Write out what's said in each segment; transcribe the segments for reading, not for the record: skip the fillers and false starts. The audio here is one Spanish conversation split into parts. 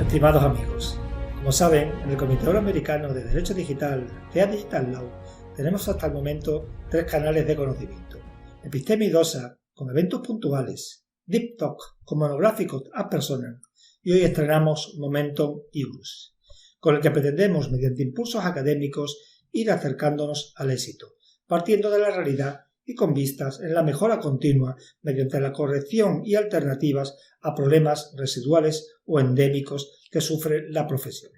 Estimados amigos, como saben, en el Comité Euroamericano de Derecho Digital, CEA Digital Law, tenemos hasta el momento 3 canales de conocimiento: Episteme y DOSA, con eventos puntuales; Deep Talk, con monográficos ad personam; y hoy estrenamos Momentum Iurus, con el que pretendemos, mediante impulsos académicos, ir acercándonos al éxito, partiendo de la realidad y con vistas en la mejora continua mediante la corrección y alternativas a problemas residuales o endémicos que sufre la profesión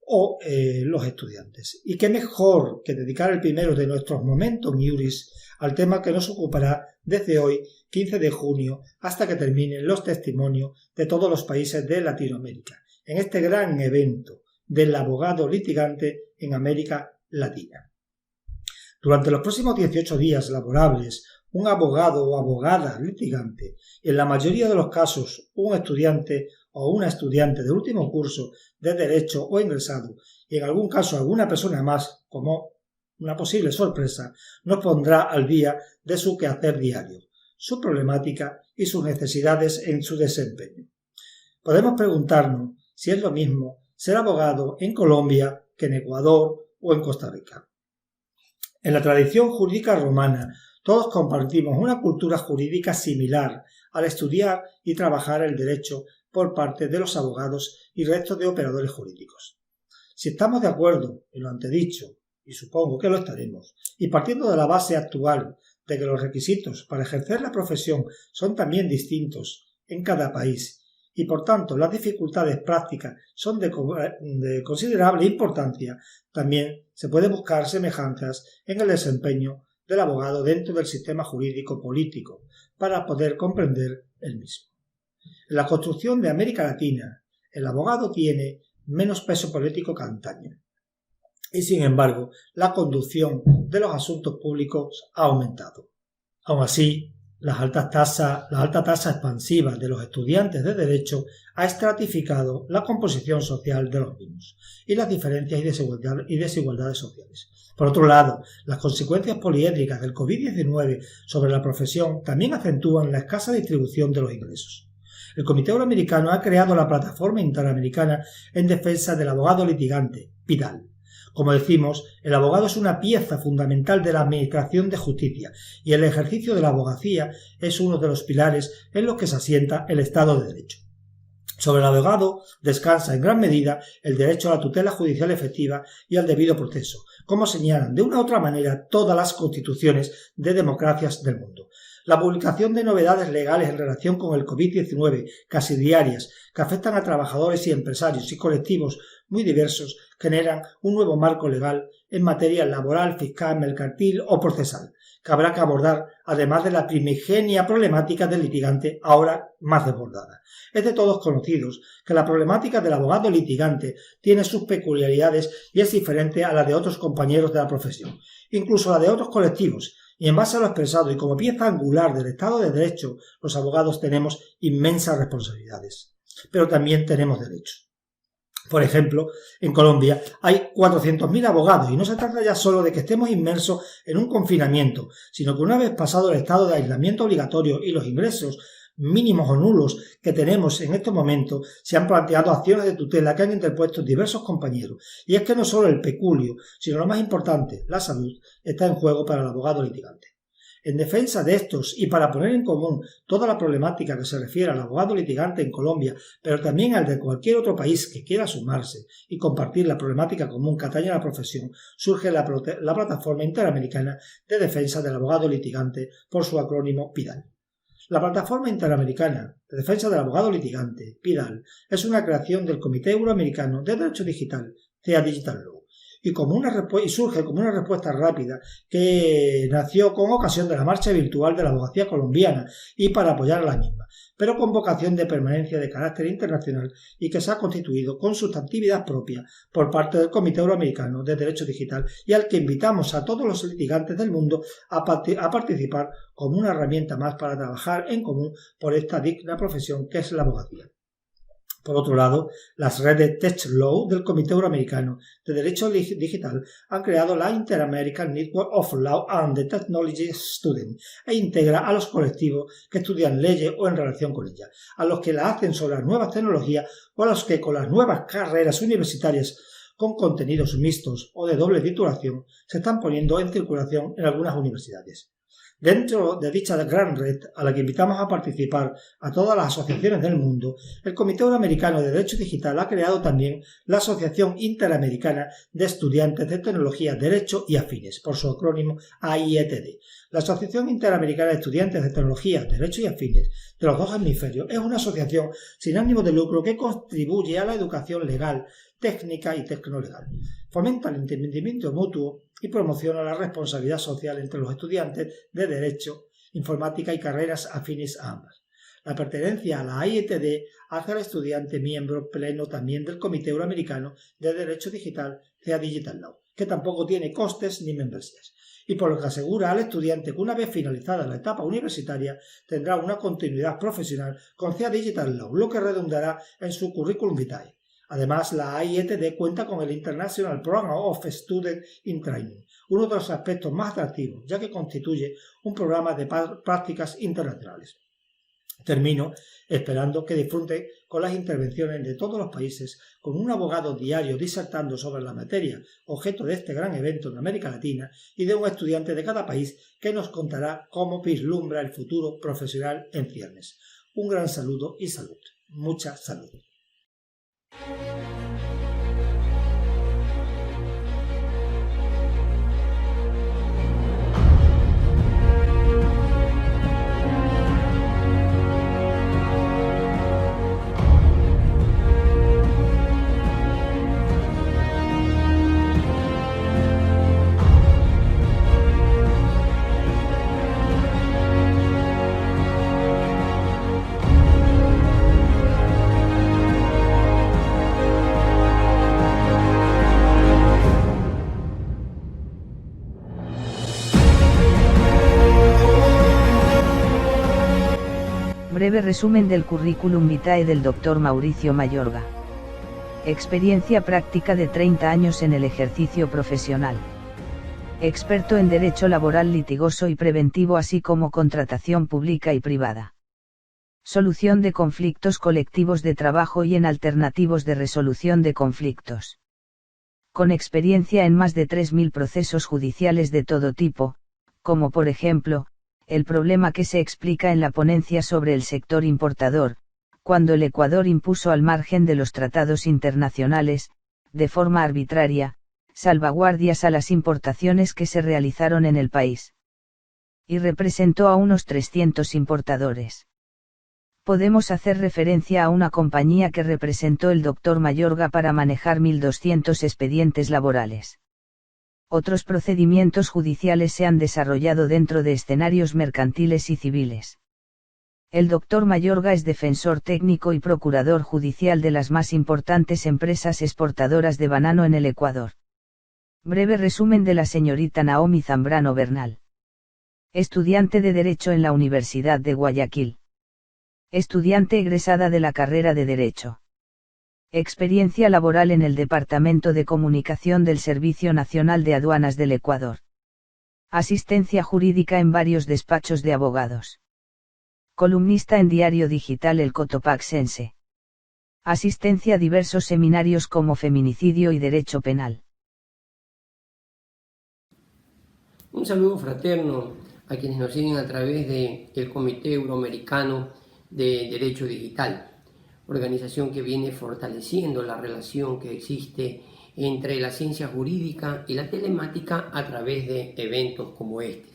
o los estudiantes. Y qué mejor que dedicar el primero de nuestros Momentum Iuris al tema que nos ocupará desde hoy, 15 de junio, hasta que terminen los testimonios de todos los países de Latinoamérica, en este gran evento del abogado litigante en América Latina. Durante los próximos 18 días laborables, un abogado o abogada litigante, en la mayoría de los casos un estudiante o una estudiante de último curso de Derecho o ingresado, y en algún caso alguna persona más, como una posible sorpresa, nos pondrá al día de su quehacer diario, su problemática y sus necesidades en su desempeño. Podemos preguntarnos si es lo mismo ser abogado en Colombia que en Ecuador o en Costa Rica. En la tradición jurídica romana, todos compartimos una cultura jurídica similar al estudiar y trabajar el derecho por parte de los abogados y resto de operadores jurídicos. Si estamos de acuerdo en lo antedicho, y supongo que lo estaremos, y partiendo de la base actual de que los requisitos para ejercer la profesión son también distintos en cada país, y por tanto las dificultades prácticas son de considerable importancia, también se puede buscar semejanzas en el desempeño del abogado dentro del sistema jurídico político para poder comprender el mismo. En la construcción de América Latina, el abogado tiene menos peso político que antaño, y sin embargo la conducción de los asuntos públicos ha aumentado. Aun así, la alta tasa expansiva de los estudiantes de Derecho ha estratificado la composición social de los mismos y las diferencias y desigualdades sociales. Por otro lado, las consecuencias poliédricas del COVID-19 sobre la profesión también acentúan la escasa distribución de los ingresos. El Comité Euroamericano ha creado la Plataforma Interamericana en Defensa del Abogado Litigante, PIDAL. Como decimos, el abogado es una pieza fundamental de la administración de justicia y el ejercicio de la abogacía es uno de los pilares en los que se asienta el Estado de Derecho. Sobre el abogado descansa en gran medida el derecho a la tutela judicial efectiva y al debido proceso, como señalan de una u otra manera todas las constituciones de democracias del mundo. La publicación de novedades legales en relación con el COVID-19, casi diarias, que afectan a trabajadores y empresarios y colectivos muy diversos, generan un nuevo marco legal en materia laboral, fiscal, mercantil o procesal, que habrá que abordar, además de la primigenia problemática del litigante, ahora más desbordada. Es de todos conocidos que la problemática del abogado litigante tiene sus peculiaridades y es diferente a la de otros compañeros de la profesión, incluso la de otros colectivos, y en base a lo expresado y como pieza angular del Estado de Derecho, los abogados tenemos inmensas responsabilidades, pero también tenemos derechos. Por ejemplo, en Colombia hay 400.000 abogados y no se trata ya solo de que estemos inmersos en un confinamiento, sino que una vez pasado el estado de aislamiento obligatorio y los ingresos mínimos o nulos que tenemos en estos momentos, se han planteado acciones de tutela que han interpuesto diversos compañeros. Y es que no solo el peculio, sino lo más importante, la salud, está en juego para el abogado litigante. En defensa de estos y para poner en común toda la problemática que se refiere al abogado litigante en Colombia, pero también al de cualquier otro país que quiera sumarse y compartir la problemática común que atañe a la profesión, surge la Plataforma Interamericana de Defensa del Abogado Litigante, por su acrónimo PIDAL. La Plataforma Interamericana de Defensa del Abogado Litigante, PIDAL, es una creación del Comité Euroamericano de Derecho Digital, CEA Digital Law, y surge como una respuesta rápida que nació con ocasión de la marcha virtual de la abogacía colombiana y para apoyar a la misma, pero con vocación de permanencia de carácter internacional y que se ha constituido con sustantividad propia por parte del Comité Euroamericano de Derecho Digital y al que invitamos a todos los litigantes del mundo a participar como una herramienta más para trabajar en común por esta digna profesión que es la abogacía. Por otro lado, las redes TechLaw del Comité Euroamericano de Derecho Digital han creado la Inter-American Network of Law and Technology Students e integra a los colectivos que estudian leyes o en relación con ellas, a los que la hacen sobre las nuevas tecnologías o a los que con las nuevas carreras universitarias con contenidos mixtos o de doble titulación se están poniendo en circulación en algunas universidades. Dentro de dicha gran red, a la que invitamos a participar a todas las asociaciones del mundo, el Comité Euroamericano de Derecho Digital ha creado también la Asociación Interamericana de Estudiantes de Tecnología, Derecho y Afines, por su acrónimo AIETD. La Asociación Interamericana de Estudiantes de Tecnología, Derecho y Afines de los dos hemisferios es una asociación sin ánimo de lucro que contribuye a la educación legal, técnica y tecnolegal. Fomenta el entendimiento mutuo y promociona la responsabilidad social entre los estudiantes de Derecho, Informática y carreras afines a ambas. La pertenencia a la AIETD hace al estudiante miembro pleno también del Comité Euroamericano de Derecho Digital, CEA Digital Law, que tampoco tiene costes ni membresías, y por lo que asegura al estudiante que una vez finalizada la etapa universitaria tendrá una continuidad profesional con CEA Digital Law, lo que redundará en su currículum vitae. Además, la AIETD cuenta con el International Program of Student in Training, uno de los aspectos más atractivos, ya que constituye un programa de prácticas internacionales. Termino esperando que disfruten con las intervenciones de todos los países, con un abogado diario disertando sobre la materia, objeto de este gran evento en América Latina, y de un estudiante de cada país que nos contará cómo vislumbra el futuro profesional en ciernes. Un gran saludo y salud. Mucha salud. Breve resumen del currículum vitae del Dr. Mauricio Mayorga. Experiencia práctica de 30 años en el ejercicio profesional. Experto en derecho laboral litigoso y preventivo así como contratación pública y privada. Solución de conflictos colectivos de trabajo y en alternativos de resolución de conflictos. Con experiencia en más de 3.000 procesos judiciales de todo tipo, como por ejemplo, el problema que se explica en la ponencia sobre el sector importador, cuando el Ecuador impuso al margen de los tratados internacionales, de forma arbitraria, salvaguardias a las importaciones que se realizaron en el país. Y representó a unos 300 importadores. Podemos hacer referencia a una compañía que representó el Dr. Mayorga para manejar 1.200 expedientes laborales. Otros procedimientos judiciales se han desarrollado dentro de escenarios mercantiles y civiles. El Dr. Mayorga es defensor técnico y procurador judicial de las más importantes empresas exportadoras de banano en el Ecuador. Breve resumen de la señorita Naomi Zambrano Bernal. Estudiante de Derecho en la Universidad de Guayaquil. Estudiante egresada de la carrera de Derecho. Experiencia laboral en el Departamento de Comunicación del Servicio Nacional de Aduanas del Ecuador. Asistencia jurídica en varios despachos de abogados. Columnista en diario digital El Cotopaxense. Asistencia a diversos seminarios como feminicidio y derecho penal. Un saludo fraterno a quienes nos siguen a través del Comité Euroamericano de Derecho Digital, organización que viene fortaleciendo la relación que existe entre la ciencia jurídica y la telemática a través de eventos como este.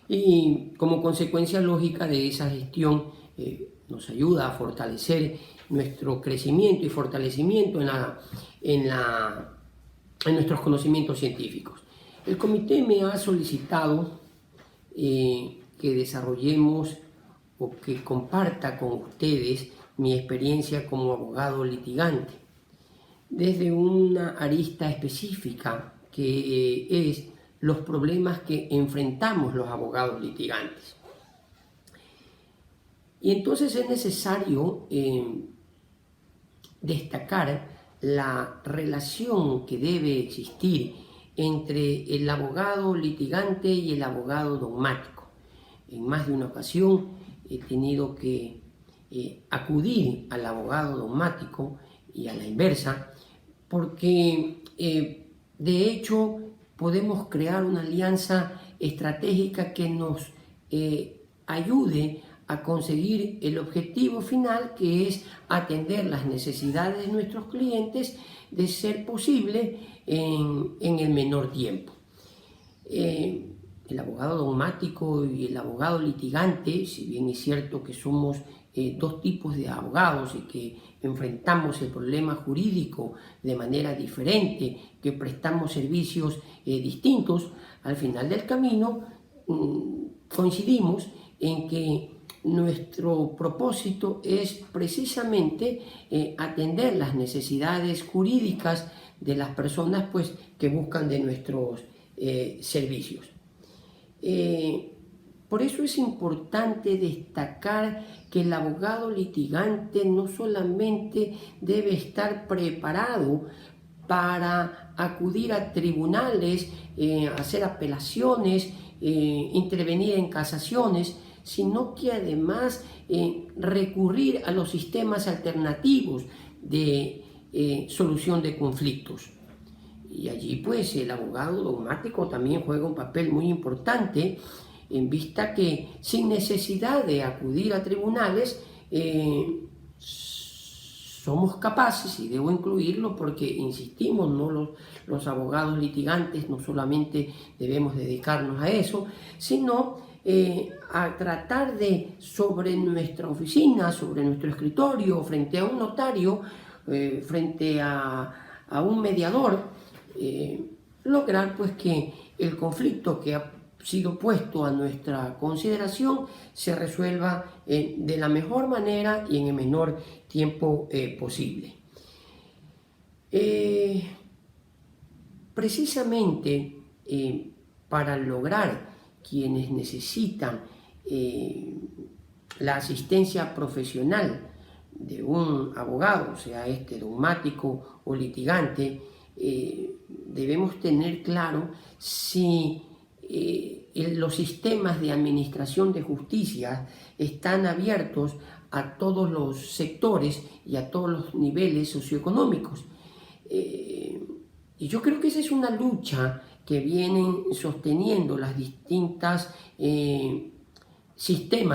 Y como consecuencia lógica de esa gestión nos ayuda a fortalecer nuestro crecimiento y fortalecimiento en nuestros conocimientos científicos. El comité me ha solicitado que desarrollemos o que comparta con ustedes mi experiencia como abogado litigante, desde una arista específica que es los problemas que enfrentamos los abogados litigantes. Y entonces es necesario destacar la relación que debe existir entre el abogado litigante y el abogado dogmático. En más de una ocasión he tenido que acudir al abogado dogmático y a la inversa, porque de hecho podemos crear una alianza estratégica que nos ayude a conseguir el objetivo final, que es atender las necesidades de nuestros clientes, de ser posible en el menor tiempo. El abogado dogmático y el abogado litigante, si bien es cierto que somos dos tipos de abogados y que enfrentamos el problema jurídico de manera diferente, que prestamos servicios distintos, al final del camino coincidimos en que nuestro propósito es precisamente atender las necesidades jurídicas de las personas pues, que buscan de nuestros servicios. Por eso es importante destacar que el abogado litigante no solamente debe estar preparado para acudir a tribunales, hacer apelaciones, intervenir en casaciones, sino que además recurrir a los sistemas alternativos de solución de conflictos. Y allí pues el abogado dogmático también juega un papel muy importante, en vista que sin necesidad de acudir a tribunales somos capaces, y debo incluirlo porque insistimos, ¿no? Los abogados litigantes no solamente debemos dedicarnos a eso, sino a tratar de, sobre nuestra oficina, sobre nuestro escritorio, frente a un notario, frente a un mediador, lograr pues que el conflicto que ha sido puesto a nuestra consideración se resuelva de la mejor manera y en el menor tiempo posible. Precisamente para lograr quienes necesitan la asistencia profesional de un abogado, sea este dogmático o litigante, debemos tener claro si los sistemas de administración de justicia están abiertos a todos los sectores y a todos los niveles socioeconómicos. Y yo creo que esa es una lucha que vienen sosteniendo las distintas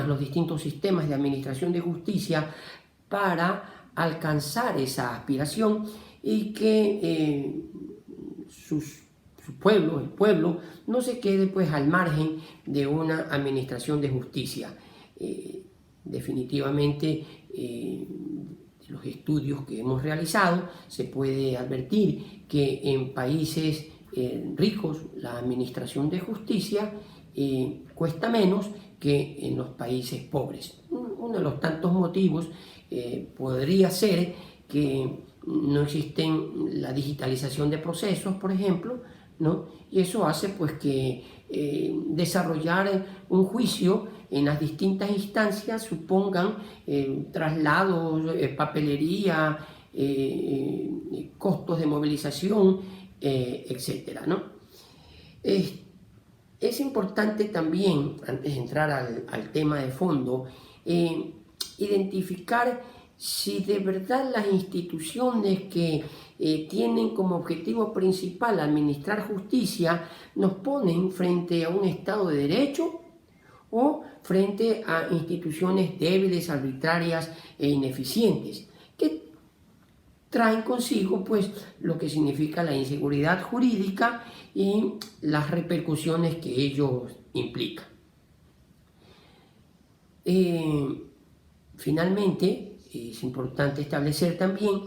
los distintos sistemas de administración de justicia para alcanzar esa aspiración y que el pueblo no se quede pues al margen de una administración de justicia. Definitivamente los estudios que hemos realizado se puede advertir que en países ricos la administración de justicia cuesta menos que en los países pobres. Uno de los tantos motivos podría ser que no existen la digitalización de procesos, por ejemplo, ¿no? Y eso hace pues que desarrollar un juicio en las distintas instancias supongan traslados, papelería, costos de movilización, etc., ¿no? Es importante también, antes de entrar al tema de fondo, identificar si de verdad las instituciones que tienen como objetivo principal administrar justicia nos ponen frente a un Estado de Derecho o frente a instituciones débiles, arbitrarias e ineficientes, que traen consigo pues lo que significa la inseguridad jurídica y las repercusiones que ello implica. Finalmente, es importante establecer también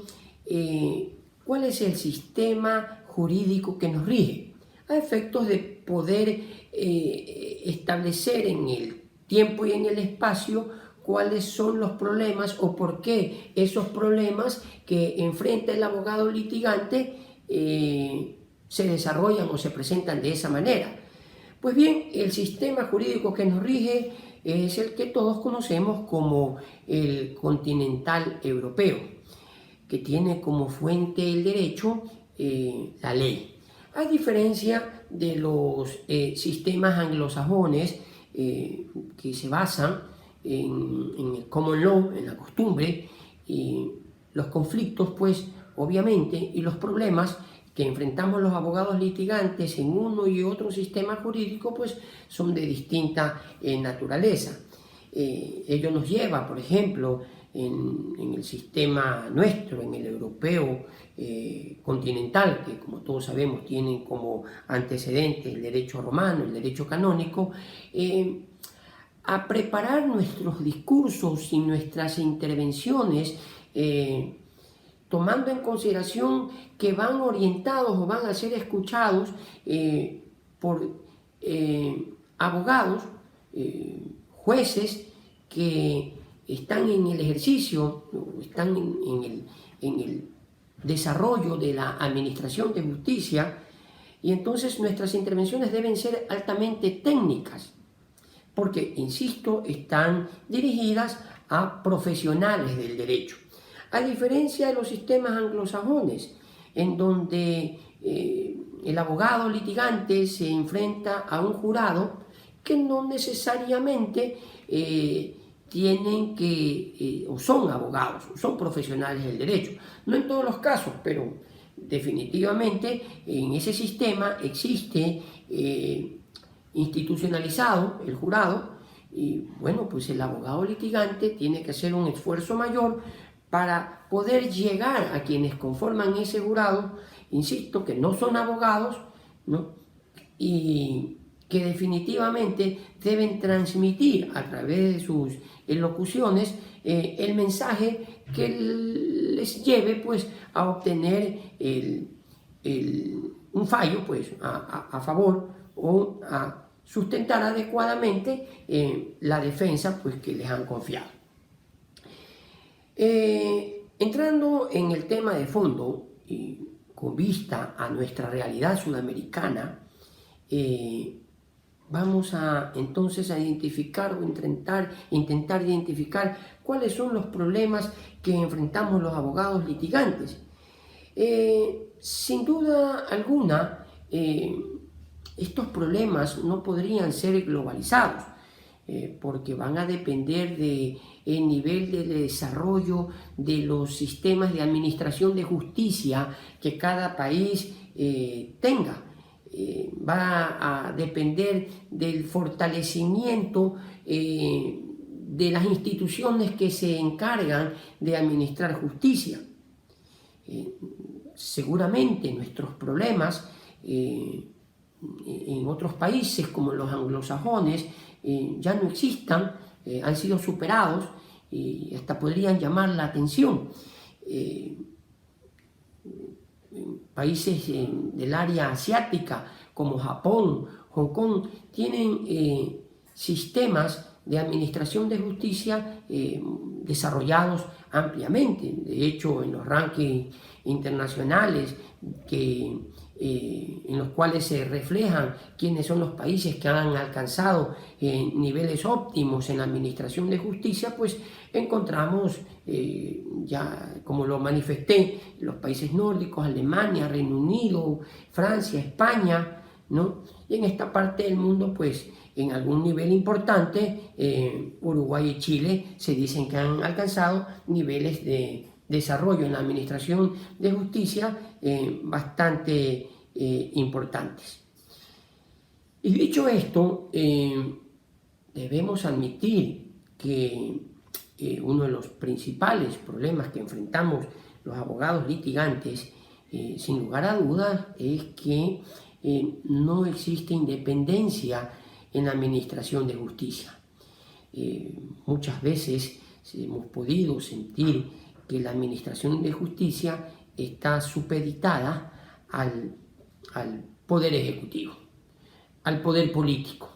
cuál es el sistema jurídico que nos rige, a efectos de poder establecer en el tiempo y en el espacio cuáles son los problemas o por qué esos problemas que enfrenta el abogado litigante se desarrollan o se presentan de esa manera. Pues bien, el sistema jurídico que nos rige es el que todos conocemos como el continental europeo. que tiene como fuente el derecho la ley. A diferencia de los sistemas anglosajones que se basan en el common law, en la costumbre, y los conflictos, pues, obviamente, y los problemas que enfrentamos los abogados litigantes en uno y otro sistema jurídico, pues, son de distinta naturaleza. Ello nos lleva, por ejemplo, en el sistema nuestro, en el europeo continental, que como todos sabemos tienen como antecedente el derecho romano, el derecho canónico, a preparar nuestros discursos y nuestras intervenciones, tomando en consideración que van orientados o van a ser escuchados por abogados, jueces que están en el ejercicio, están en el desarrollo de la administración de justicia, y entonces nuestras intervenciones deben ser altamente técnicas, porque, insisto, están dirigidas a profesionales del derecho. A diferencia de los sistemas anglosajones, en donde el abogado litigante se enfrenta a un jurado que no necesariamente tienen que, o son abogados, o son profesionales del derecho. No en todos los casos, pero definitivamente en ese sistema existe institucionalizado el jurado, y bueno, pues el abogado litigante tiene que hacer un esfuerzo mayor para poder llegar a quienes conforman ese jurado, insisto, que no son abogados, ¿no? Y que definitivamente deben transmitir a través de sus elocuciones el mensaje que les lleve, pues, a obtener un fallo, pues, a favor, o a sustentar adecuadamente la defensa, pues, que les han confiado. Entrando en el tema de fondo, y con vista a nuestra realidad sudamericana, vamos entonces a identificar o intentar identificar cuáles son los problemas que enfrentamos los abogados litigantes. Sin duda alguna, estos problemas no podrían ser globalizados, porque van a depender del nivel de desarrollo de los sistemas de administración de justicia que cada país tenga. Va a depender del fortalecimiento de las instituciones que se encargan de administrar justicia. Seguramente nuestros problemas en otros países como los anglosajones ya no existan, han sido superados y hasta podrían llamar la atención. Países del área asiática como Japón, Hong Kong, tienen sistemas de administración de justicia desarrollados ampliamente. De hecho, en los rankings internacionales en los cuales se reflejan quiénes son los países que han alcanzado niveles óptimos en la administración de justicia, pues encontramos, ya como lo manifesté, los países nórdicos, Alemania, Reino Unido, Francia, España, ¿no? Y en esta parte del mundo, pues en algún nivel importante, Uruguay y Chile se dicen que han alcanzado niveles de desarrollo en la administración de justicia bastante importantes. Y dicho esto, debemos admitir que uno de los principales problemas que enfrentamos los abogados litigantes, sin lugar a dudas, es que no existe independencia en la administración de justicia. Muchas veces hemos podido sentir que la administración de justicia está supeditada al poder ejecutivo, al poder político.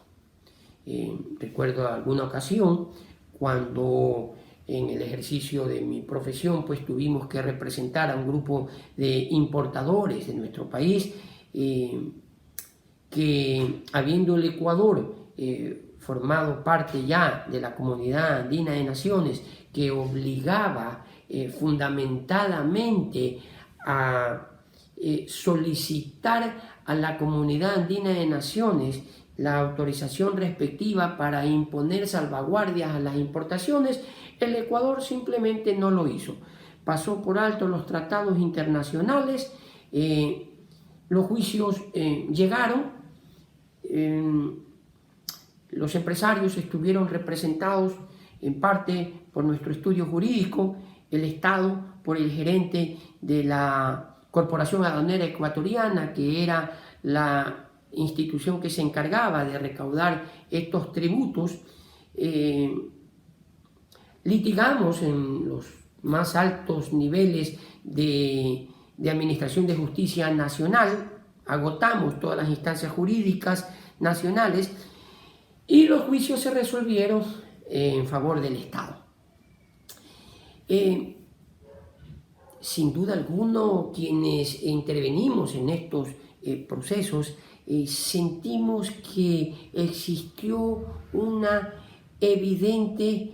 Recuerdo alguna ocasión cuando en el ejercicio de mi profesión pues tuvimos que representar a un grupo de importadores de nuestro país que, habiendo el Ecuador formado parte ya de la Comunidad Andina de Naciones, que obligaba fundamentadamente a solicitar a la Comunidad Andina de Naciones la autorización respectiva para imponer salvaguardias a las importaciones, el Ecuador simplemente no lo hizo. Pasó por alto los tratados internacionales, los juicios llegaron, los empresarios estuvieron representados en parte por nuestro estudio jurídico, el Estado por el gerente de la Corporación Aduanera Ecuatoriana, que era la institución que se encargaba de recaudar estos tributos. Litigamos en los más altos niveles de Administración de Justicia Nacional, agotamos todas las instancias jurídicas nacionales y los juicios se resolvieron en favor del Estado. Sin duda alguna, quienes intervenimos en estos procesos sentimos que existió una evidente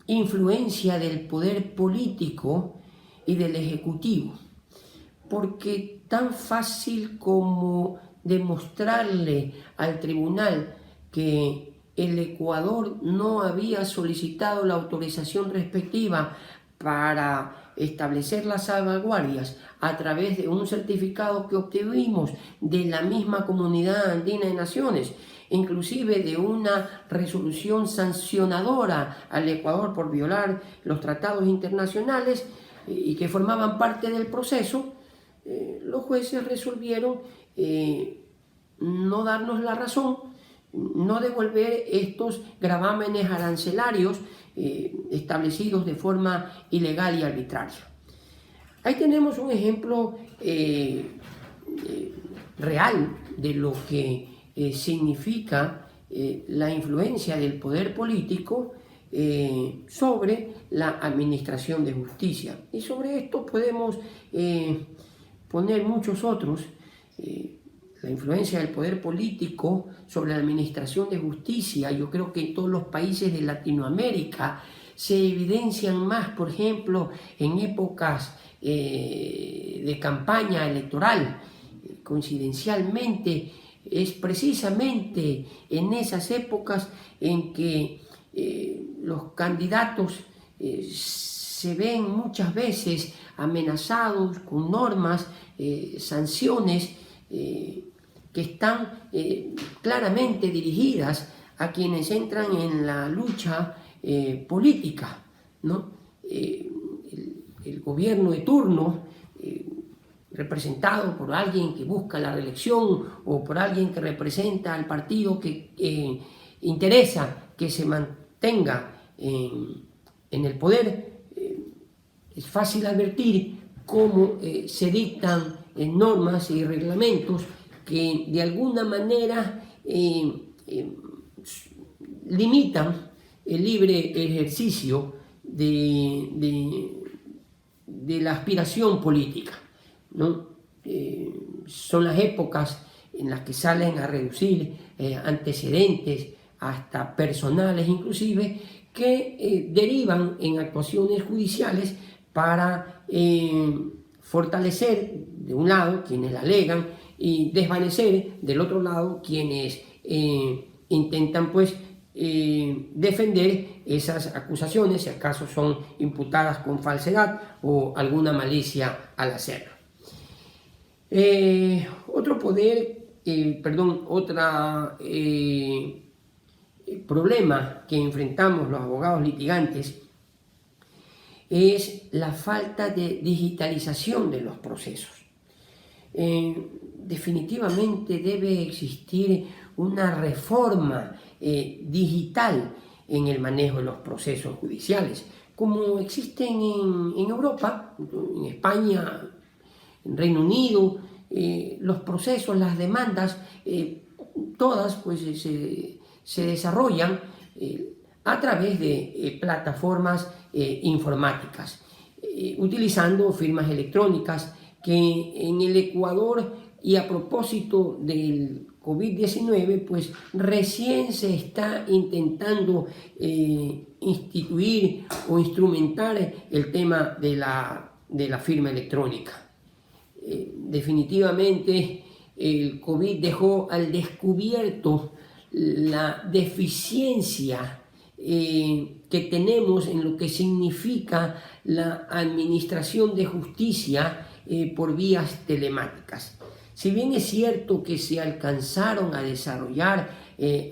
influencia del poder político y del Ejecutivo, porque tan fácil como demostrarle al tribunal que el Ecuador no había solicitado la autorización respectiva para establecer las salvaguardias a través de un certificado que obtuvimos de la misma Comunidad Andina de Naciones, inclusive de una resolución sancionadora al Ecuador por violar los tratados internacionales y que formaban parte del proceso, los jueces resolvieron no darnos la razón, no devolver estos gravámenes arancelarios establecidos de forma ilegal y arbitraria. Ahí tenemos un ejemplo real de lo que significa la influencia del poder político sobre la administración de justicia. Y sobre esto podemos poner muchos otros. La influencia del poder político sobre la administración de justicia, yo creo que en todos los países de Latinoamérica se evidencian más, por ejemplo, en épocas de campaña electoral. Coincidencialmente, es precisamente en esas épocas en que los candidatos se ven muchas veces amenazados con normas, sanciones, que están claramente dirigidas a quienes entran en la lucha política, ¿no? El gobierno de turno, representado por alguien que busca la reelección o por alguien que representa al partido que interesa que se mantenga en el poder, es fácil advertir cómo se dictan normas y reglamentos que de alguna manera limitan el libre ejercicio de la aspiración política, ¿no? Son las épocas en las que salen a reducir antecedentes hasta personales inclusive, que derivan en actuaciones judiciales para fortalecer de un lado quienes la alegan y desvanecer del otro lado quienes intentan pues defender esas acusaciones, si acaso son imputadas con falsedad o alguna malicia al hacerlo. Otro problema que enfrentamos los abogados litigantes es la falta de digitalización de los procesos. Definitivamente debe existir una reforma digital en el manejo de los procesos judiciales, como existen en Europa, en España, en Reino Unido. Los procesos, las demandas, todas pues se desarrollan a través de plataformas informáticas, utilizando firmas electrónicas, que en el Ecuador, y a propósito del COVID-19, pues recién se está intentando instituir o instrumentar el tema de la firma electrónica. Definitivamente el COVID dejó al descubierto la deficiencia que tenemos en lo que significa la administración de justicia por vías telemáticas. Si bien es cierto que se alcanzaron a desarrollar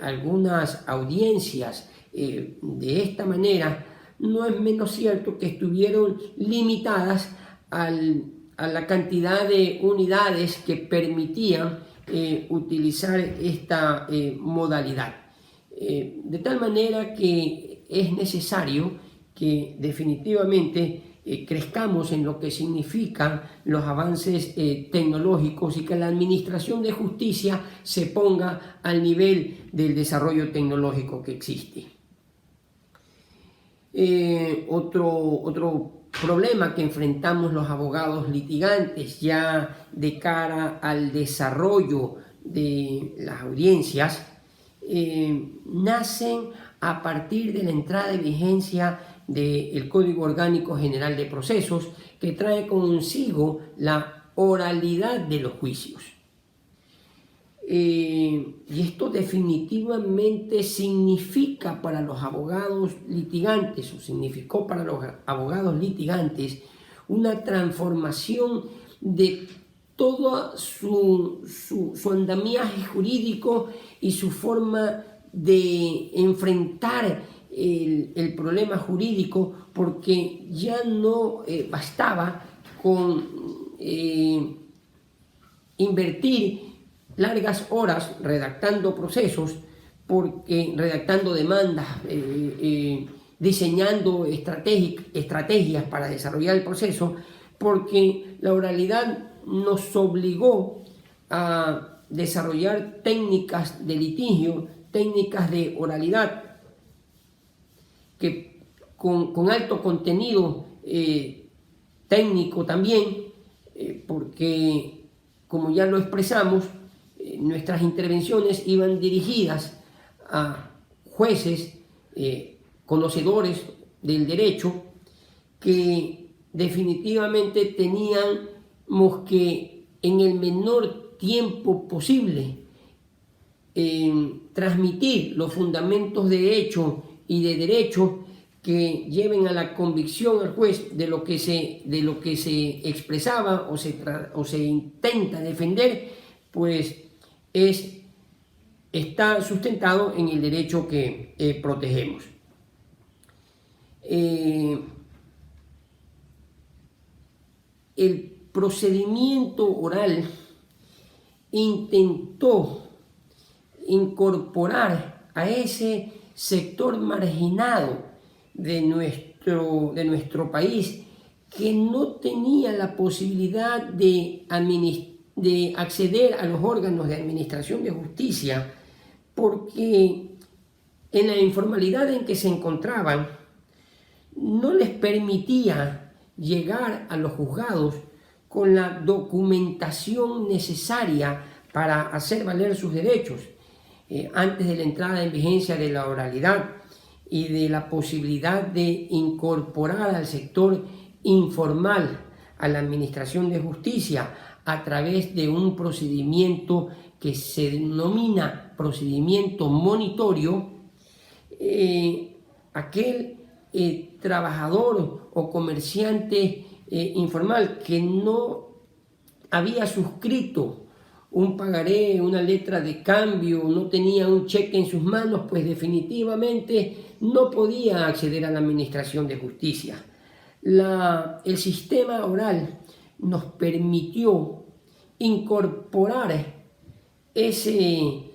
algunas audiencias de esta manera, no es menos cierto que estuvieron limitadas a la cantidad de unidades que permitían utilizar esta modalidad. De tal manera que es necesario que definitivamente crezcamos en lo que significan los avances tecnológicos y que la administración de justicia se ponga al nivel del desarrollo tecnológico que existe. Otro problema que enfrentamos los abogados litigantes ya de cara al desarrollo de las audiencias nacen a partir de la entrada de vigencia del Código Orgánico General de Procesos, que trae consigo la oralidad de los juicios. Y esto definitivamente significa para los abogados litigantes, o significó para los abogados litigantes, una transformación de todo su andamiaje jurídico y su forma de enfrentar el problema jurídico, porque ya no bastaba con invertir largas horas redactando procesos, redactando demandas, diseñando estrategias para desarrollar el proceso, porque la oralidad nos obligó a desarrollar técnicas de litigio, técnicas de oralidad, que con alto contenido técnico también, porque como ya lo expresamos, nuestras intervenciones iban dirigidas a jueces, conocedores del derecho, que definitivamente teníamos que en el menor tiempo posible transmitir los fundamentos de hecho y de derecho que lleven a la convicción al juez de lo que se expresaba o se intenta defender, pues está sustentado en el derecho que protegemos. El procedimiento oral intentó incorporar a ese sector marginado de nuestro país, que no tenía la posibilidad de acceder a los órganos de administración de justicia, porque en la informalidad en que se encontraban no les permitía llegar a los juzgados con la documentación necesaria para hacer valer sus derechos. Antes de la entrada en vigencia de la oralidad y de la posibilidad de incorporar al sector informal a la administración de justicia a través de un procedimiento que se denomina procedimiento monitorio, aquel trabajador o comerciante informal que no había suscrito un pagaré, una letra de cambio, no tenía un cheque en sus manos, pues definitivamente no podía acceder a la administración de justicia. El sistema oral nos permitió incorporar ese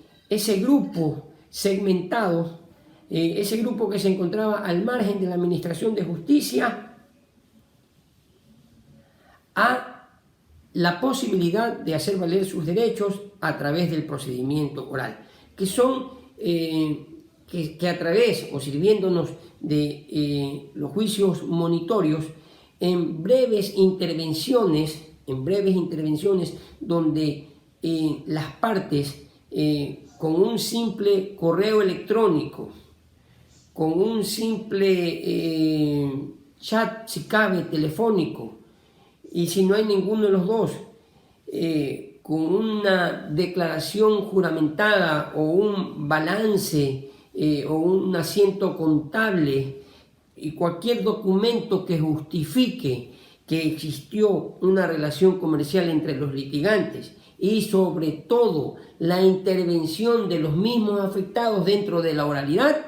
grupo segmentado, ese grupo que se encontraba al margen de la administración de justicia, a la posibilidad de hacer valer sus derechos a través del procedimiento oral, que son que a través o sirviéndonos de los juicios monitorios, en breves intervenciones donde las partes con un simple correo electrónico, con un simple chat, si cabe, telefónico, y si no hay ninguno de los dos, con una declaración juramentada o un balance o un asiento contable y cualquier documento que justifique que existió una relación comercial entre los litigantes y sobre todo la intervención de los mismos afectados dentro de la oralidad,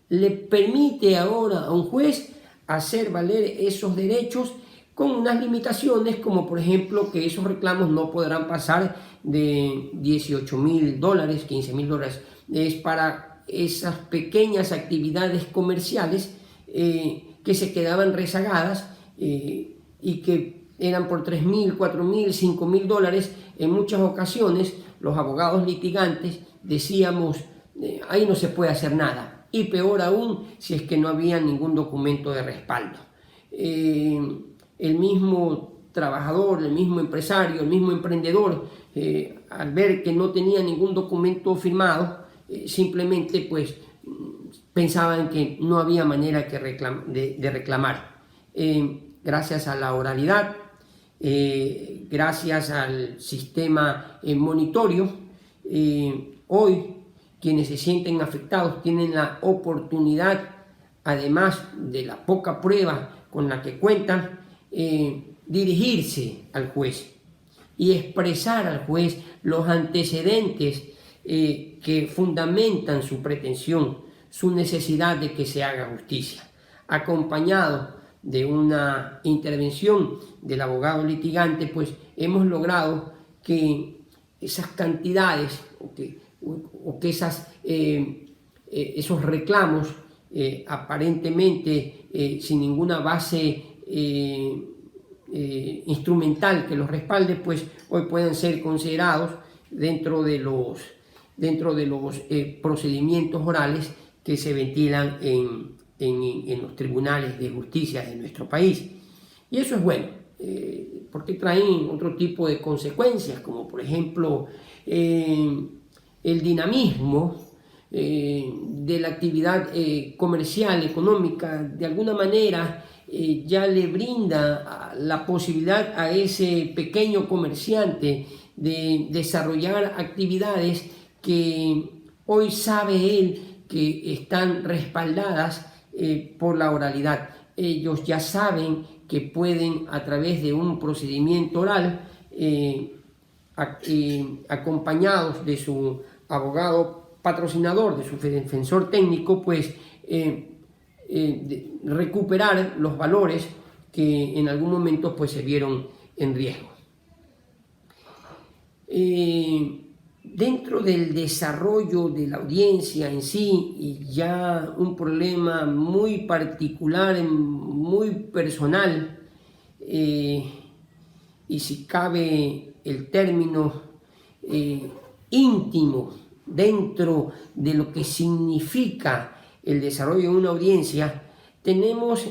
le permite ahora a un juez hacer valer esos derechos con unas limitaciones, como por ejemplo que esos reclamos no podrán pasar de $18,000, $15,000. Es para esas pequeñas actividades comerciales que se quedaban rezagadas y que eran por $3,000, $4,000, $5,000. En muchas ocasiones los abogados litigantes decíamos, ahí no se puede hacer nada, y peor aún si es que no había ningún documento de respaldo. El mismo trabajador, el mismo empresario, el mismo emprendedor, al ver que no tenía ningún documento firmado, simplemente pues pensaban que no había manera de reclamar. Gracias a la oralidad, gracias al sistema monitorio, hoy quienes se sienten afectados tienen la oportunidad, además de la poca prueba con la que cuentan, dirigirse al juez y expresar al juez los antecedentes que fundamentan su pretensión, su necesidad de que se haga justicia, acompañado de una intervención del abogado litigante. Pues hemos logrado que esas cantidades o que esos reclamos aparentemente sin ninguna base instrumental que los respalde, pues hoy pueden ser considerados dentro de los procedimientos orales que se ventilan en los tribunales de justicia de nuestro país. Y eso es bueno, porque traen otro tipo de consecuencias, como por ejemplo el dinamismo de la actividad comercial, económica. De alguna manera ya le brinda la posibilidad a ese pequeño comerciante de desarrollar actividades que hoy sabe él que están respaldadas por la oralidad. Ellos ya saben que pueden, a través de un procedimiento oral, acompañados de su abogado patrocinador, de su defensor técnico, pues recuperar los valores que en algún momento pues se vieron en riesgo. Dentro del desarrollo de la audiencia en sí, y ya un problema muy particular, muy personal, y si cabe el término íntimo dentro de lo que significa el desarrollo de una audiencia, tenemos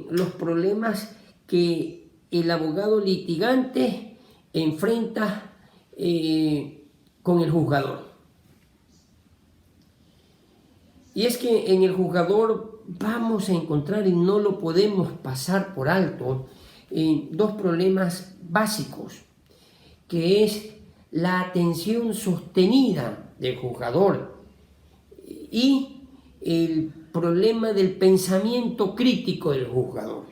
los problemas que el abogado litigante enfrenta con el juzgador. Y es que en el juzgador vamos a encontrar, y no lo podemos pasar por alto, dos problemas básicos, que es la atención sostenida del juzgador y el problema del pensamiento crítico del juzgador.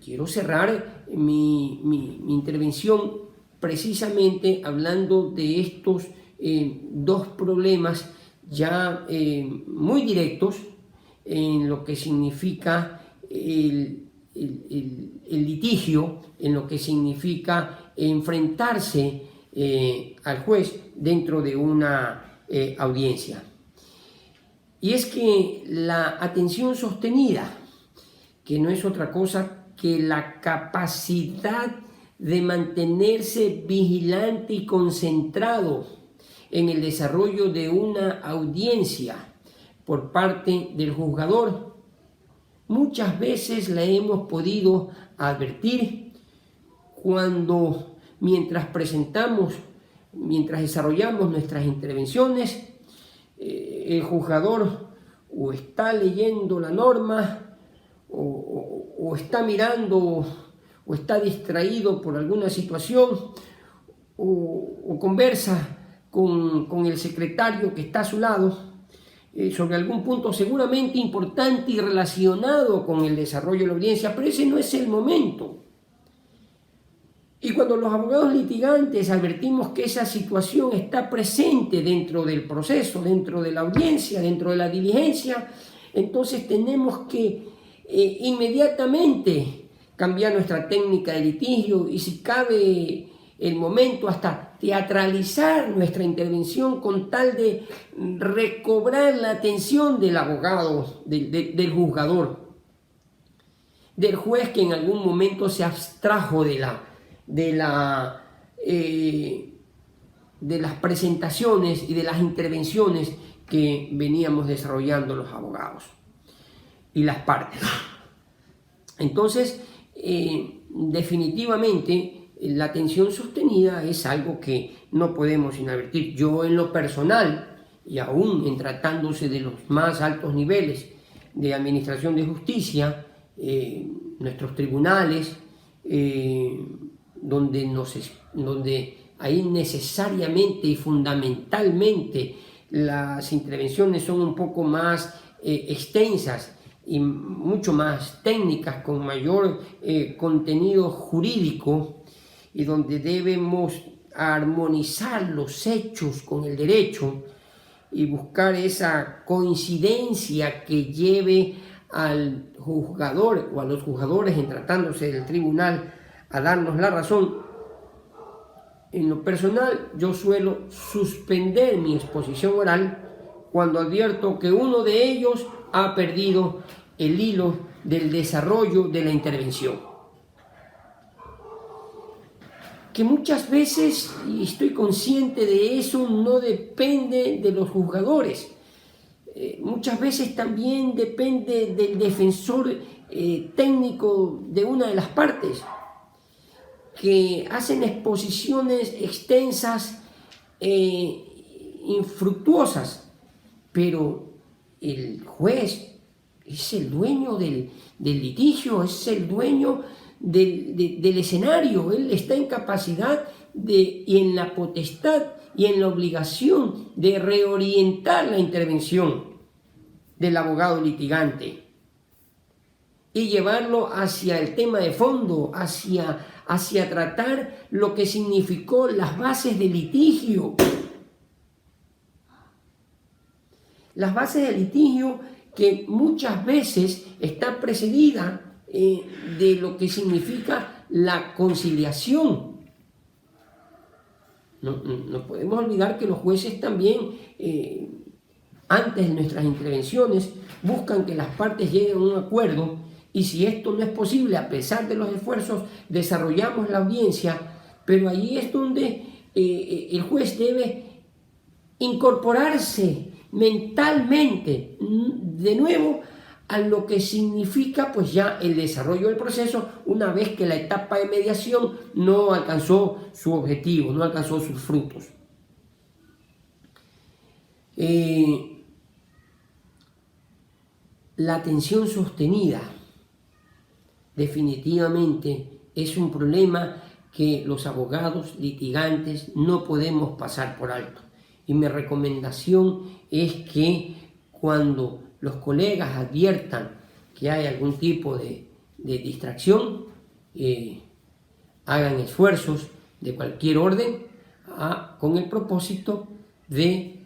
Quiero cerrar mi intervención precisamente hablando de estos dos problemas ya muy directos en lo que significa el litigio, en lo que significa enfrentarse al juez dentro de una audiencia. Y es que la atención sostenida, que no es otra cosa que la capacidad de mantenerse vigilante y concentrado en el desarrollo de una audiencia por parte del juzgador, muchas veces la hemos podido advertir cuando mientras desarrollamos nuestras intervenciones, el juzgador o está leyendo la norma o está mirando o está distraído por alguna situación o conversa con el secretario que está a su lado sobre algún punto seguramente importante y relacionado con el desarrollo de la audiencia, pero ese no es el momento. Y cuando los abogados litigantes advertimos que esa situación está presente dentro del proceso, dentro de la audiencia, dentro de la diligencia, entonces tenemos que inmediatamente cambiar nuestra técnica de litigio y, si cabe el momento, hasta teatralizar nuestra intervención con tal de recobrar la atención del abogado, del juzgador, del juez que en algún momento se abstrajo de las presentaciones y de las intervenciones que veníamos desarrollando los abogados y las partes. Entonces, definitivamente, la atención sostenida es algo que no podemos inadvertir. Yo, en lo personal, y aún en tratándose de los más altos niveles de administración de justicia, nuestros tribunales, donde ahí necesariamente y fundamentalmente las intervenciones son un poco más extensas y mucho más técnicas, con mayor contenido jurídico, y donde debemos armonizar los hechos con el derecho y buscar esa coincidencia que lleve al juzgador o a los juzgadores, en tratándose del tribunal, a darnos la razón. En lo personal, yo suelo suspender mi exposición oral cuando advierto que uno de ellos ha perdido el hilo del desarrollo de la intervención. Que muchas veces, y estoy consciente de eso, no depende de los juzgadores. Muchas veces también depende del defensor técnico de una de las partes, que hacen exposiciones extensas infructuosas, pero el juez es el dueño del litigio, es el dueño del escenario. Él está en capacidad y en la potestad y en la obligación de reorientar la intervención del abogado litigante y llevarlo hacia el tema de fondo, hacia tratar lo que significó las bases del litigio. Las bases del litigio que muchas veces está precedida de lo que significa la conciliación. No podemos olvidar que los jueces también, antes de nuestras intervenciones, buscan que las partes lleguen a un acuerdo, y si esto no es posible, a pesar de los esfuerzos, desarrollamos la audiencia, pero ahí es donde el juez debe incorporarse mentalmente de nuevo a lo que significa pues ya el desarrollo del proceso, una vez que la etapa de mediación no alcanzó su objetivo, no alcanzó sus frutos. La atención sostenida definitivamente es un problema que los abogados litigantes no podemos pasar por alto. Y mi recomendación es que cuando los colegas adviertan que hay algún tipo de distracción, hagan esfuerzos de cualquier orden con el propósito de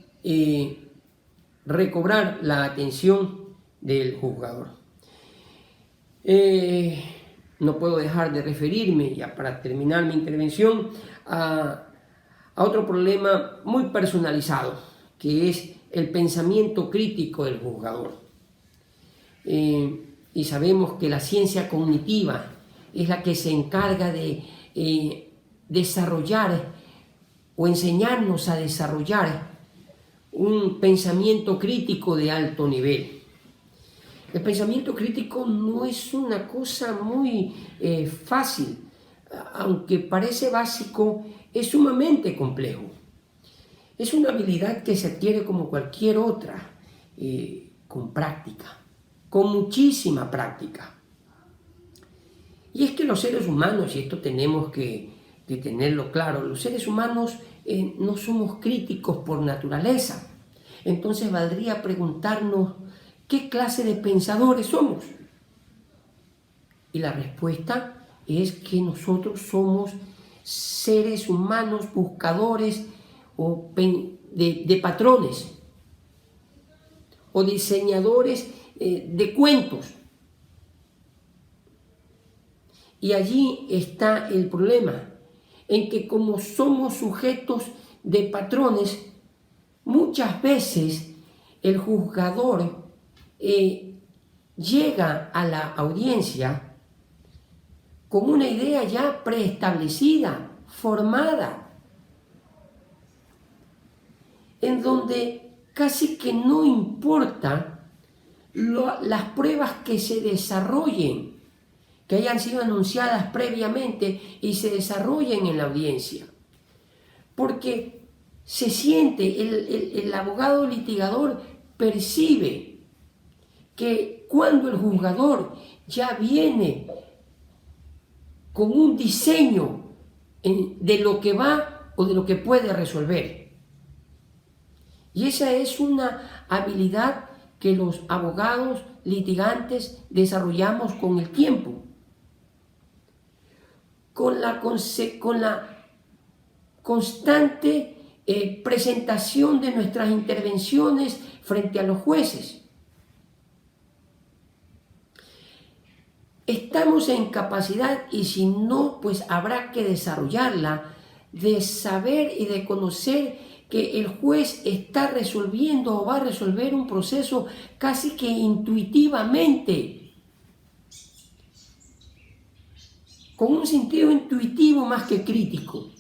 recobrar la atención del juzgador. No puedo dejar de referirme, ya para terminar mi intervención, a otro problema muy personalizado, que es el pensamiento crítico del juzgador. Y sabemos que la ciencia cognitiva es la que se encarga de desarrollar o enseñarnos a desarrollar un pensamiento crítico de alto nivel. El pensamiento crítico no es una cosa muy fácil. aunque parece básico, es sumamente complejo. Es una habilidad que se adquiere como cualquier otra, con práctica, con muchísima práctica. Y es que los seres humanos, y esto tenemos que tenerlo claro, los seres humanos no somos críticos por naturaleza. Entonces valdría preguntarnos qué clase de pensadores somos. Y la respuesta es que nosotros somos seres humanos buscadores de patrones o diseñadores de cuentos. Y allí está el problema, en que como somos sujetos de patrones, muchas veces el juzgador llega a la audiencia con una idea ya preestablecida, formada, en donde casi que no importa las pruebas que se desarrollen, que hayan sido anunciadas previamente y se desarrollen en la audiencia. Porque se siente, el abogado litigador percibe que cuando el juzgador ya viene con un diseño de lo que va o de lo que puede resolver. Y esa es una habilidad que los abogados litigantes desarrollamos con el tiempo, con la constante presentación de nuestras intervenciones frente a los jueces. Estamos en capacidad, y si no, pues habrá que desarrollarla, de saber y de conocer que el juez está resolviendo o va a resolver un proceso casi que intuitivamente, con un sentido intuitivo más que crítico.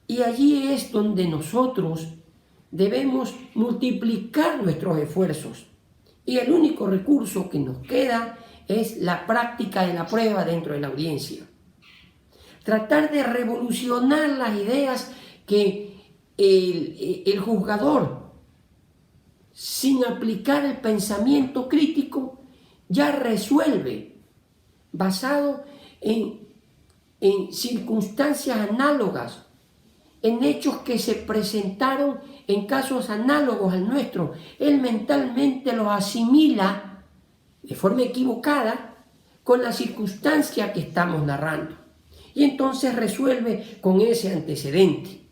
Y allí es donde nosotros debemos multiplicar nuestros esfuerzos. Y el único recurso que nos queda es la práctica de la prueba dentro de la audiencia. Tratar de revolucionar las ideas que el juzgador, sin aplicar el pensamiento crítico, ya resuelve, basado en circunstancias análogas, en hechos que se presentaron en casos análogos al nuestro. Él mentalmente los asimila de forma equivocada con la circunstancia que estamos narrando. Y entonces resuelve con ese antecedente.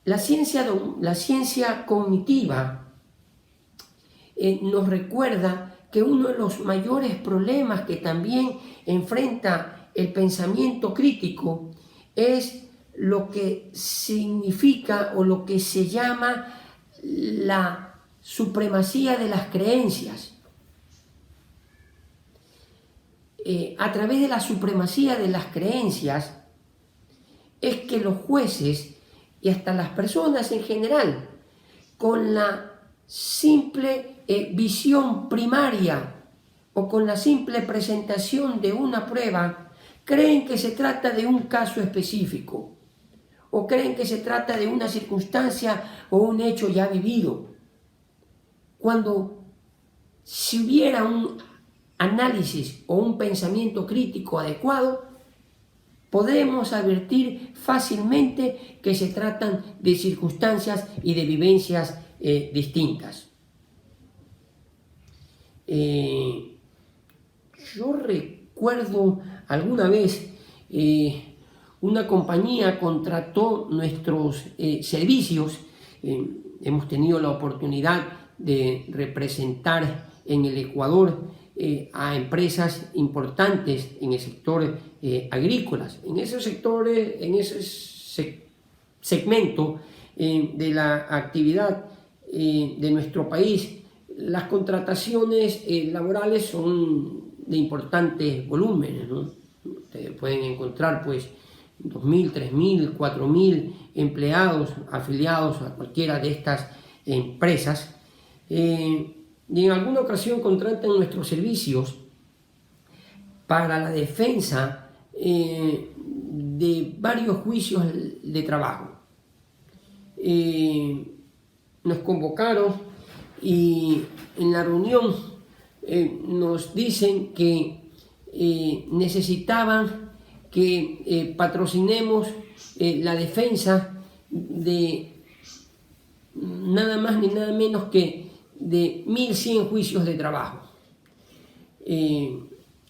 La ciencia cognitiva nos recuerda que uno de los mayores problemas que también enfrenta el pensamiento crítico es lo que significa o lo que se llama la supremacía de las creencias. A través de la supremacía de las creencias es que los jueces y hasta las personas en general, con la simple visión primaria o con la simple presentación de una prueba, creen que se trata de un caso específico o creen que se trata de una circunstancia o un hecho ya vivido. Cuando si hubiera un análisis o un pensamiento crítico adecuado, podemos advertir fácilmente que se tratan de circunstancias y de vivencias distintas. Yo recuerdo alguna vez una compañía contrató nuestros servicios. Hemos tenido la oportunidad de representar en el Ecuador a empresas importantes en el sector agrícolas. En ese sector, en ese segmento de la actividad de nuestro país, las contrataciones laborales son de importantes volúmenes, ¿no? Ustedes pueden encontrar pues 2.000, 3.000, 4.000 empleados afiliados a cualquiera de estas empresas. y en alguna ocasión contratan nuestros servicios para la defensa de varios juicios de trabajo. Nos convocaron y en la reunión nos dicen que necesitaban que patrocinemos la defensa de nada más ni nada menos que de 1.100 juicios de trabajo.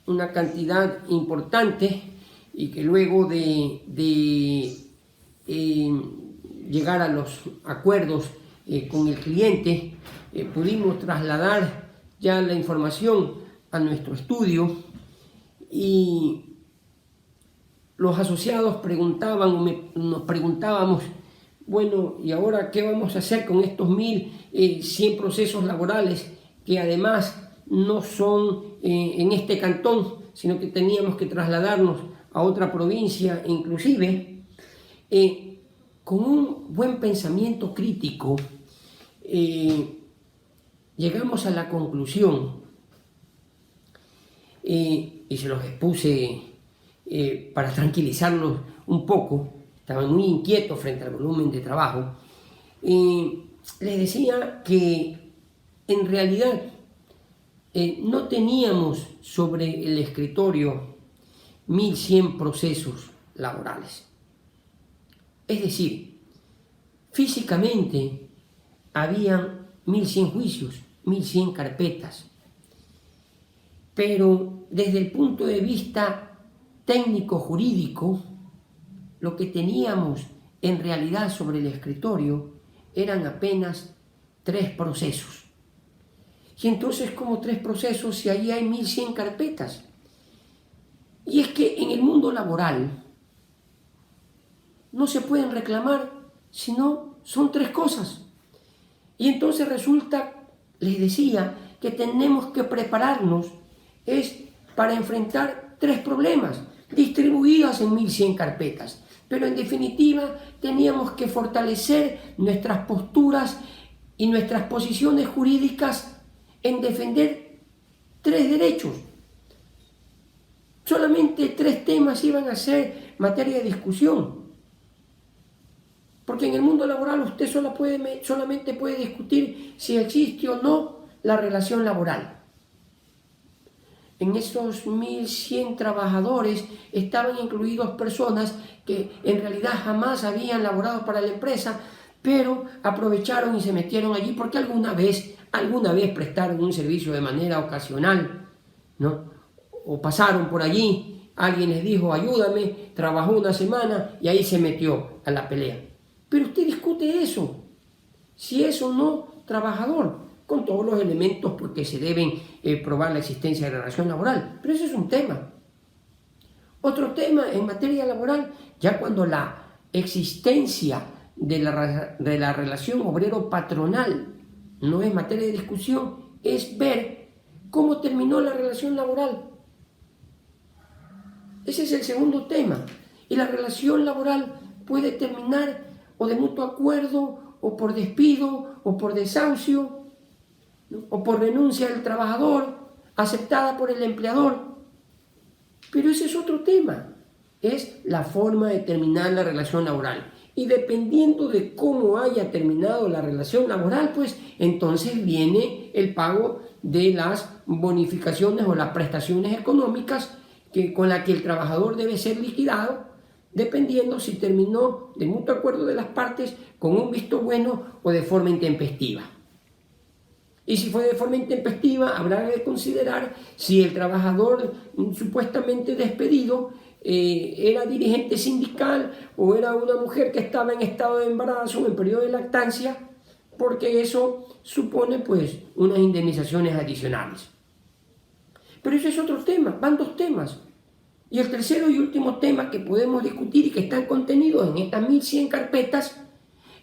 Una cantidad importante, y que luego de llegar a los acuerdos con el cliente, pudimos trasladar ya la información a nuestro estudio, y los asociados nos preguntábamos, bueno, ¿y ahora qué vamos a hacer con estos 1.100 procesos laborales que además no son en este cantón, sino que teníamos que trasladarnos a otra provincia? Inclusive, con un buen pensamiento crítico, llegamos a la conclusión, y se los expuse para tranquilizarlos un poco, estaban muy inquietos frente al volumen de trabajo. Les decía que en realidad no teníamos sobre el escritorio 1.100 procesos laborales. Es decir, físicamente habían 1.100 juicios, 1.100 carpetas, pero desde el punto de vista técnico-jurídico, lo que teníamos en realidad sobre el escritorio eran apenas 3 procesos. Y entonces, ¿cómo 3 procesos si ahí hay 1.100 carpetas? Y es que en el mundo laboral no se pueden reclamar, sino son 3 cosas. Y entonces resulta, les decía, que tenemos que prepararnos para enfrentar 3 problemas distribuidos en 1.100 carpetas. Pero en definitiva teníamos que fortalecer nuestras posturas y nuestras posiciones jurídicas en defender 3 derechos. Solamente 3 temas iban a ser materia de discusión. Porque en el mundo laboral usted solamente puede discutir si existe o no la relación laboral. En esos 1.100 trabajadores estaban incluidos personas que en realidad jamás habían laborado para la empresa, pero aprovecharon y se metieron allí porque alguna vez prestaron un servicio de manera ocasional, ¿no? O pasaron por allí, alguien les dijo ayúdame, trabajó una semana y ahí se metió a la pelea. Pero usted discute eso, si es o no trabajador, con todos los elementos porque se deben probar la existencia de la relación laboral. Pero eso es un tema. Otro tema en materia laboral, ya cuando la existencia de la relación obrero-patronal no es materia de discusión, es ver cómo terminó la relación laboral. Ese es el segundo tema. Y la relación laboral puede terminar o de mutuo acuerdo, o por despido, o por desahucio, ¿no? O por renuncia del trabajador, aceptada por el empleador. Pero ese es otro tema. Es la forma de terminar la relación laboral. Y dependiendo de cómo haya terminado la relación laboral, pues entonces viene el pago de las bonificaciones o las prestaciones económicas con las que el trabajador debe ser liquidado, dependiendo si terminó de mutuo acuerdo de las partes con un visto bueno o de forma intempestiva. Y si fue de forma intempestiva, habrá que considerar si el trabajador supuestamente despedido era dirigente sindical o era una mujer que estaba en estado de embarazo o en periodo de lactancia, porque eso supone pues unas indemnizaciones adicionales. Pero ese es otro tema, van 2 temas. Y el tercero y último tema que podemos discutir y que están contenidos en estas 1.100 carpetas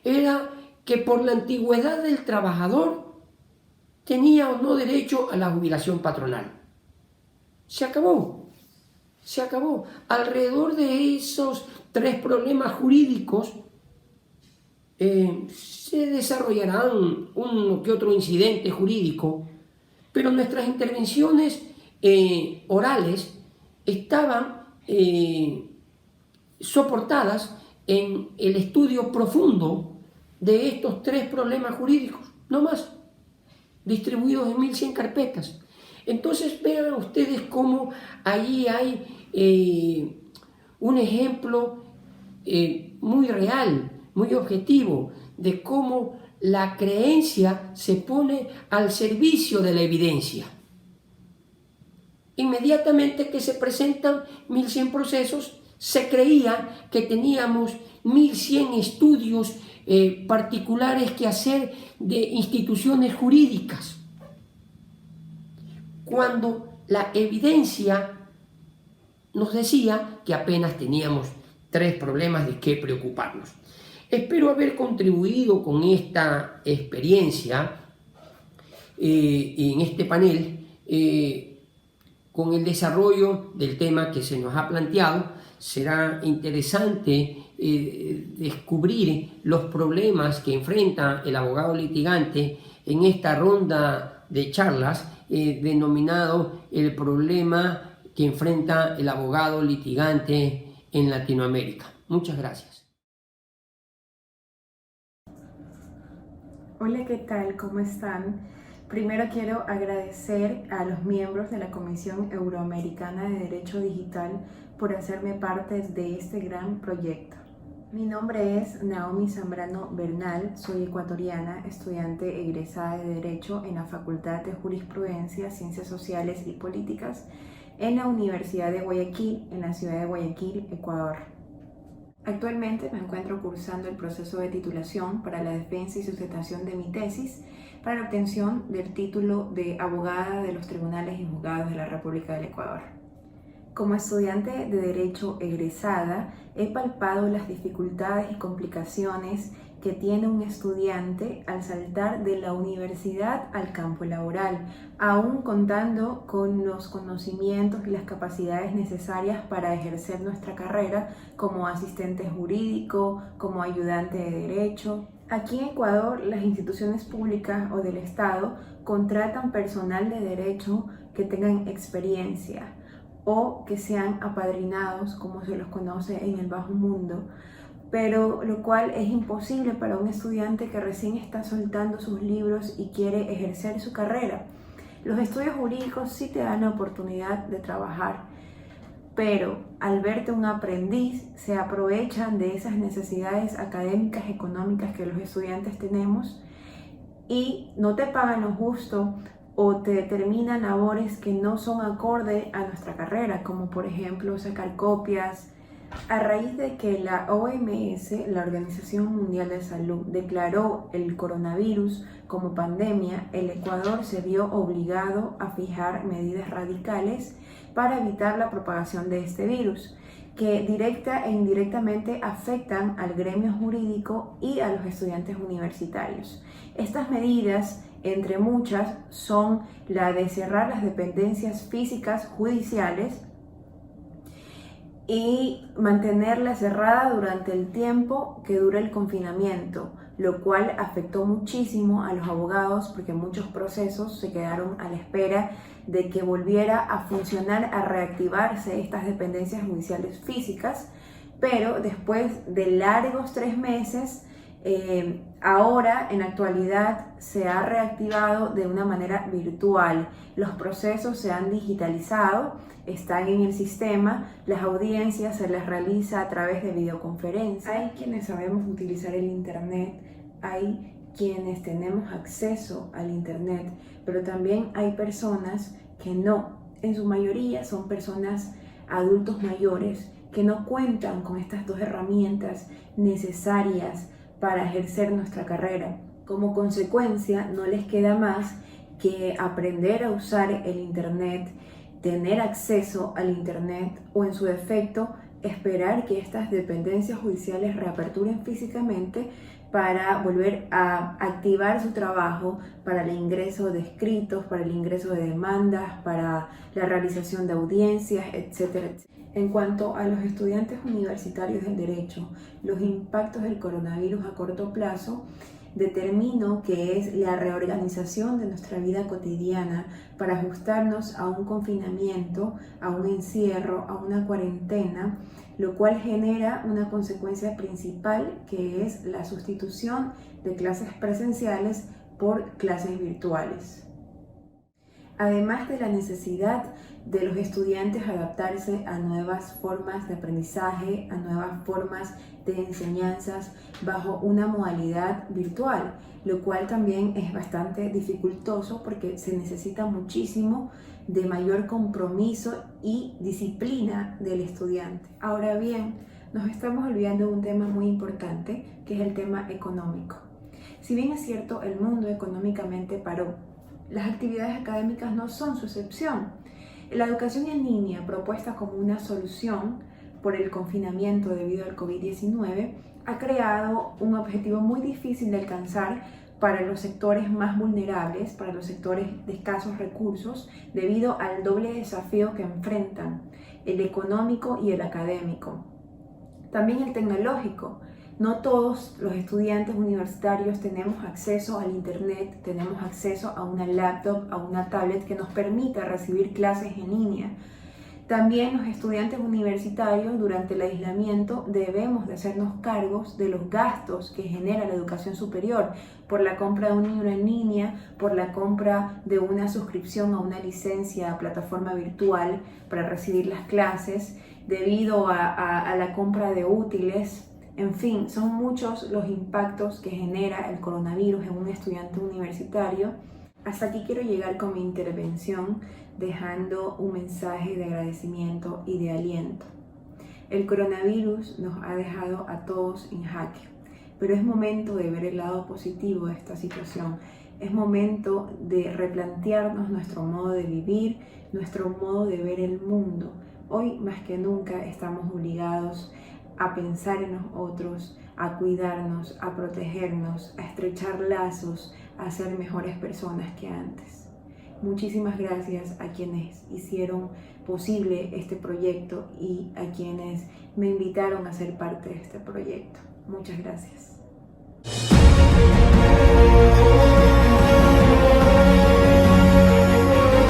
era que por la antigüedad del trabajador tenía o no derecho a la jubilación patronal. Se acabó. Alrededor de esos 3 problemas jurídicos se desarrollarán uno que otro incidente jurídico, pero nuestras intervenciones orales estaban soportadas en el estudio profundo de estos 3 problemas jurídicos, no más, distribuidos en 1100 carpetas. Entonces vean ustedes cómo allí hay un ejemplo muy real, muy objetivo, de cómo la creencia se pone al servicio de la evidencia. Inmediatamente que se presentan 1100 procesos, se creía que teníamos 1100 estudios particulares que hacer de instituciones jurídicas, cuando la evidencia nos decía que apenas teníamos 3 problemas de qué preocuparnos. Espero haber contribuido con esta experiencia en este panel con el desarrollo del tema que se nos ha planteado. Será interesante descubrir los problemas que enfrenta el abogado litigante en esta ronda de charlas denominado el problema que enfrenta el abogado litigante en Latinoamérica. Muchas gracias. Hola, ¿qué tal? ¿Cómo están? Primero quiero agradecer a los miembros de la Comisión Euroamericana de Derecho Digital por hacerme parte de este gran proyecto. Mi nombre es Naomi Zambrano Bernal, soy ecuatoriana, estudiante egresada de Derecho en la Facultad de Jurisprudencia, Ciencias Sociales y Políticas en la Universidad de Guayaquil, en la ciudad de Guayaquil, Ecuador. Actualmente me encuentro cursando el proceso de titulación para la defensa y sustentación de mi tesis para la obtención del título de abogada de los tribunales y juzgados de la República del Ecuador. Como estudiante de Derecho egresada, he palpado las dificultades y complicaciones que tiene un estudiante al saltar de la universidad al campo laboral, aún contando con los conocimientos y las capacidades necesarias para ejercer nuestra carrera como asistente jurídico, como ayudante de derecho. Aquí en Ecuador, las instituciones públicas o del Estado contratan personal de derecho que tengan experiencia o que sean apadrinados, como se los conoce en el bajo mundo, pero lo cual es imposible para un estudiante que recién está soltando sus libros y quiere ejercer su carrera. Los estudios jurídicos sí te dan la oportunidad de trabajar, pero al verte un aprendiz se aprovechan de esas necesidades académicas, económicas que los estudiantes tenemos y no te pagan lo justo o te determinan labores que no son acorde a nuestra carrera, como por ejemplo sacar copias. A raíz de que la OMS, la Organización Mundial de Salud, declaró el coronavirus como pandemia, el Ecuador se vio obligado a fijar medidas radicales para evitar la propagación de este virus, que directa e indirectamente afectan al gremio jurídico y a los estudiantes universitarios. Estas medidas, entre muchas, son la de cerrar las dependencias físicas judiciales y mantenerla cerrada durante el tiempo que dura el confinamiento, lo cual afectó muchísimo a los abogados porque muchos procesos se quedaron a la espera de que volviera a funcionar, a reactivarse estas dependencias judiciales físicas, pero después de largos 3 meses, ahora en la actualidad se ha reactivado de una manera virtual. Los procesos se han digitalizado, están en el sistema, las audiencias se les realiza a través de videoconferencia. Hay quienes sabemos utilizar el internet, hay quienes tenemos acceso al internet, pero también hay personas que no. En su mayoría son personas adultos mayores que no cuentan con estas 2 herramientas necesarias para ejercer nuestra carrera. Como consecuencia, no les queda más que aprender a usar el internet, tener acceso al internet o, en su defecto, esperar que estas dependencias judiciales reaperturen físicamente para volver a activar su trabajo para el ingreso de escritos, para el ingreso de demandas, para la realización de audiencias, etcétera, etcétera. En cuanto a los estudiantes universitarios del derecho, los impactos del coronavirus a corto plazo, determino que es la reorganización de nuestra vida cotidiana para ajustarnos a un confinamiento, a un encierro, a una cuarentena, lo cual genera una consecuencia principal que es la sustitución de clases presenciales por clases virtuales. Además de la necesidad de los estudiantes adaptarse a nuevas formas de aprendizaje, a nuevas formas de enseñanzas bajo una modalidad virtual, lo cual también es bastante dificultoso porque se necesita muchísimo de mayor compromiso y disciplina del estudiante. Ahora bien, nos estamos olvidando de un tema muy importante, que es el tema económico. Si bien es cierto, el mundo económicamente paró, las actividades académicas no son su excepción. La educación en línea, propuesta como una solución por el confinamiento debido al COVID-19, ha creado un objetivo muy difícil de alcanzar para los sectores más vulnerables, para los sectores de escasos recursos, debido al doble desafío que enfrentan, el económico y el académico. También el tecnológico. No todos los estudiantes universitarios tenemos acceso al internet, tenemos acceso a una laptop, a una tablet que nos permita recibir clases en línea. También los estudiantes universitarios durante el aislamiento debemos de hacernos cargos de los gastos que genera la educación superior por la compra de un libro en línea, por la compra de una suscripción a una licencia a plataforma virtual para recibir las clases, debido a la compra de útiles. En fin, son muchos los impactos que genera el coronavirus en un estudiante universitario. Hasta aquí quiero llegar con mi intervención, dejando un mensaje de agradecimiento y de aliento. El coronavirus nos ha dejado a todos en jaque, pero es momento de ver el lado positivo de esta situación. Es momento de replantearnos nuestro modo de vivir, nuestro modo de ver el mundo. Hoy más que nunca estamos obligados a pensar en los otros, a cuidarnos, a protegernos, a estrechar lazos, a ser mejores personas que antes. Muchísimas gracias a quienes hicieron posible este proyecto y a quienes me invitaron a ser parte de este proyecto. Muchas gracias.